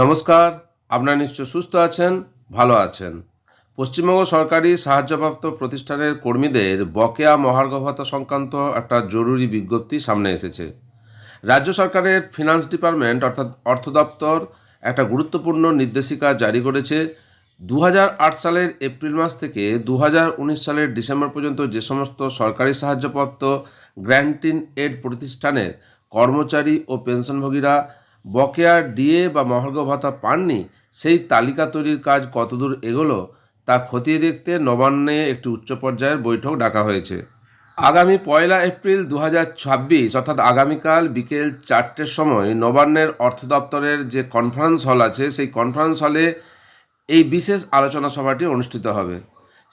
নমস্কার, আপনারা নিশ্চয় সুস্থ আছেন, ভালো আছেন। পশ্চিমবঙ্গ সরকারি সাহায্যপ্রাপ্ত প্রতিষ্ঠানের কর্মীদের বকেয়া মহার্ঘ ভাতা সংক্রান্ত একটা জরুরি বিজ্ঞপ্তি সামনে এসেছে। রাজ্য সরকারের ফিনান্স ডিপার্টমেন্ট অর্থাৎ অর্থ দপ্তর একটা গুরুত্বপূর্ণ নির্দেশিকা জারি করেছে। 2008 সালের এপ্রিল মাস থেকে 2019 সালের ডিসেম্বর পর্যন্ত যে সমস্ত সরকারি সাহায্যপ্রাপ্ত গ্র্যান্টিন এড প্রতিষ্ঠানের কর্মচারী ও পেনশনভোগীরা বকেয়া ডিএ বা মহার্ঘ ভাতা পাননি, সেই তালিকা তৈরির কাজ কতদূর এগোলো তা খতিয়ে দেখতে নবান্নে একটি উচ্চ পর্যায়ের বৈঠক ডাকা হয়েছে। আগামী 1 এপ্রিল 2026 অর্থাৎ আগামীকাল বিকেল 4টের সময় নবান্নের অর্থ দপ্তরের যে কনফারেন্স হল আছে, সেই কনফারেন্স হলে এই বিশেষ আলোচনা সভাটি অনুষ্ঠিত হবে।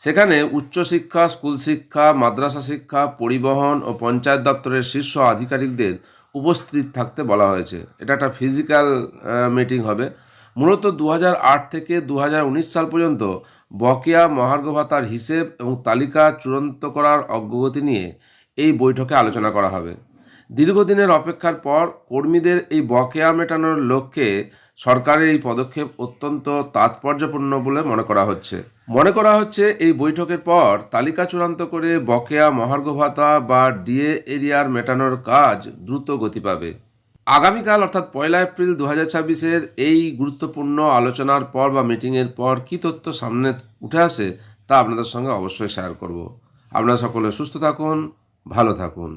সেখানে উচ্চশিক্ষা, স্কুল শিক্ষা, মাদ্রাসা শিক্ষা, পরিবহন ও পঞ্চায়েত দপ্তরের শীর্ষ আধিকারিকদের উপস্থিত থাকতে বলা হয়েছে। এটা একটা ফিজিক্যাল মিটিং হবে। মূলত 2008 থেকে 2019 সাল পর্যন্ত বকেয়া মহার্ঘ ভাতার হিসেব এবং তালিকা চূড়ান্ত করার অগ্রগতি নিয়ে এই বৈঠকে আলোচনা করা হবে। দীর্ঘদিনের অপেক্ষার পর কর্মীদের এই বকেয়া মেটানোর লক্ষ্যে সরকারের এই পদক্ষেপ অত্যন্ত তাৎপর্যপূর্ণ বলে মনে করা হচ্ছে এই বৈঠকের পর তালিকা চূড়ান্ত করে বকেয়া মহার্ঘ ভাতা বা ডিএ এরিয়ার মেটানোর কাজ দ্রুত গতি পাবে। আগামীকাল অর্থাৎ 1 এপ্রিল 2026 এই গুরুত্বপূর্ণ আলোচনার পর বা মিটিংয়ের পর কী তথ্য সামনে উঠে আসে তা আপনাদের সঙ্গে অবশ্যই শেয়ার করব। আপনারা সকলে সুস্থ থাকুন, ভালো থাকুন।